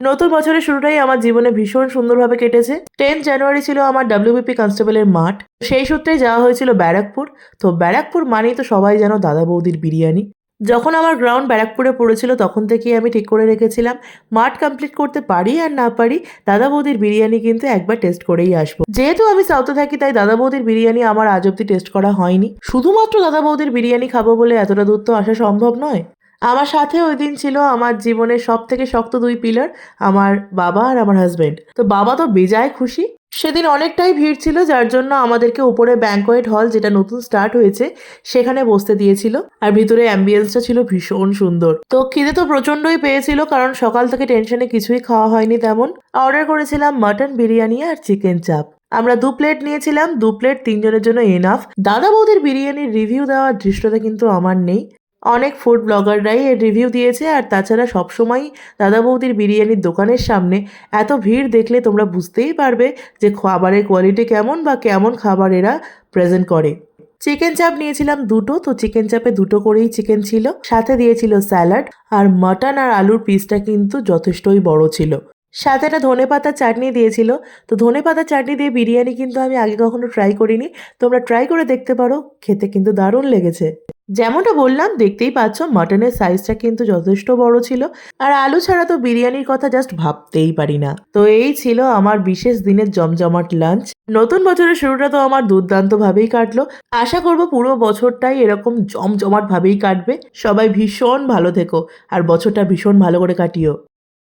নতুন বছরের শুরুটাই আমার জীবনে ভীষণ সুন্দরভাবে কেটেছে। 10 জানুয়ারি ছিল আমার WBP কনস্টেবলের মাঠ। সেই সূত্রেই যাওয়া হয়েছিল ব্যারাকপুর। তো ব্যারাকপুর মানেই তো সবাই জানো দাদা বৌদির বিরিয়ানি। যখন আমার গ্রাউন্ড ব্যারাকপুরে পড়েছিল তখন থেকেই আমি ঠিক করে রেখেছিলাম মাঠ কমপ্লিট করতে পারি আর না পারি দাদা বৌদির বিরিয়ানি কিন্তু একবার টেস্ট করেই আসবো। যেহেতু আমি সাউথে থাকি তাই দাদা বৌদির বিরিয়ানি আমার আজ অব্দি টেস্ট করা হয়নি। শুধুমাত্র দাদা বৌদির বিরিয়ানি খাবো বলে এতটা দূর তো আসা সম্ভব নয়। আমার সাথে ওই দিন ছিল আমার জীবনের সব থেকে শক্ত দুই পিলার, আমার বাবা আর আমার হাজবেন্ড। তো বাবা তো বেজায় খুশি। সেদিন অনেকটাই ভিড় ছিল যার জন্য আমাদেরকে উপরে ব্যাঙ্কোয়েট হল, যেটা নতুন স্টার্ট হয়েছে, সেখানে বসতে দিয়েছিল। আর ভিতরে অ্যাম্বিয়েন্সটা ছিল ভীষণ সুন্দর। তো খিদে তো প্রচন্ডই পেয়েছিল কারণ সকাল থেকে টেনশনে কিছুই খাওয়া হয়নি তেমন। অর্ডার করেছিলাম মাটন বিরিয়ানি আর চিকেন চাপ। আমরা 2 প্লেট নিয়েছিলাম, 2 প্লেট 3 জনের জন্য এনাফ। দাদা বৌদির বিরিয়ানির রিভিউ দেওয়ার দৃশ্যটা কিন্তু আমার নেই। অনেক ফুড ব্লগাররাই এর রিভিউ দিয়েছে। আর তাছাড়া সবসময়ই দাদা বৌদির বিরিয়ানির দোকানের সামনে এত ভিড় দেখলে তোমরা বুঝতেই পারবে যে খাবারের কোয়ালিটি কেমন বা কেমন খাবার এরা প্রেজেন্ট করে। চিকেন চাপ নিয়েছিলাম দুটো, তো চিকেন চাপে দুটো করেই চিকেন ছিল, সাথে দিয়েছিল স্যালাড। আর মাটন আর আলুর পিসটা কিন্তু যথেষ্টই বড় ছিল। সাথে একটা ধনেপাতার চাটনি দিয়েছিল। তো ধনেপাতার চাটনি দিয়ে বিরিয়ানি কিন্তু আমি আগে কখনো ট্রাই করিনি। তোমরা ট্রাই করে দেখতে পারো, খেতে কিন্তু দারুণ লেগেছে। যেমনটা বললাম, দেখতেই পাচ্ছ মাটনের সাইজটা কিন্তু যথেষ্ট বড় ছিল। আর আলু ছাড়া তো বিরিয়ানির কথা জাস্ট ভাবতেই পারি না। তো এই ছিল আমার বিশেষ দিনের জমজমাট লাঞ্চ। নতুন বছরের শুরুটা তো আমার দুর্দান্ত ভাবেই কাটলো। আশা করব পুরো বছরটাই এরকম জমজমাট ভাবেই কাটবে। সবাই ভীষণ ভালো থেকো আর বছরটা ভীষণ ভালো করে কাটিও।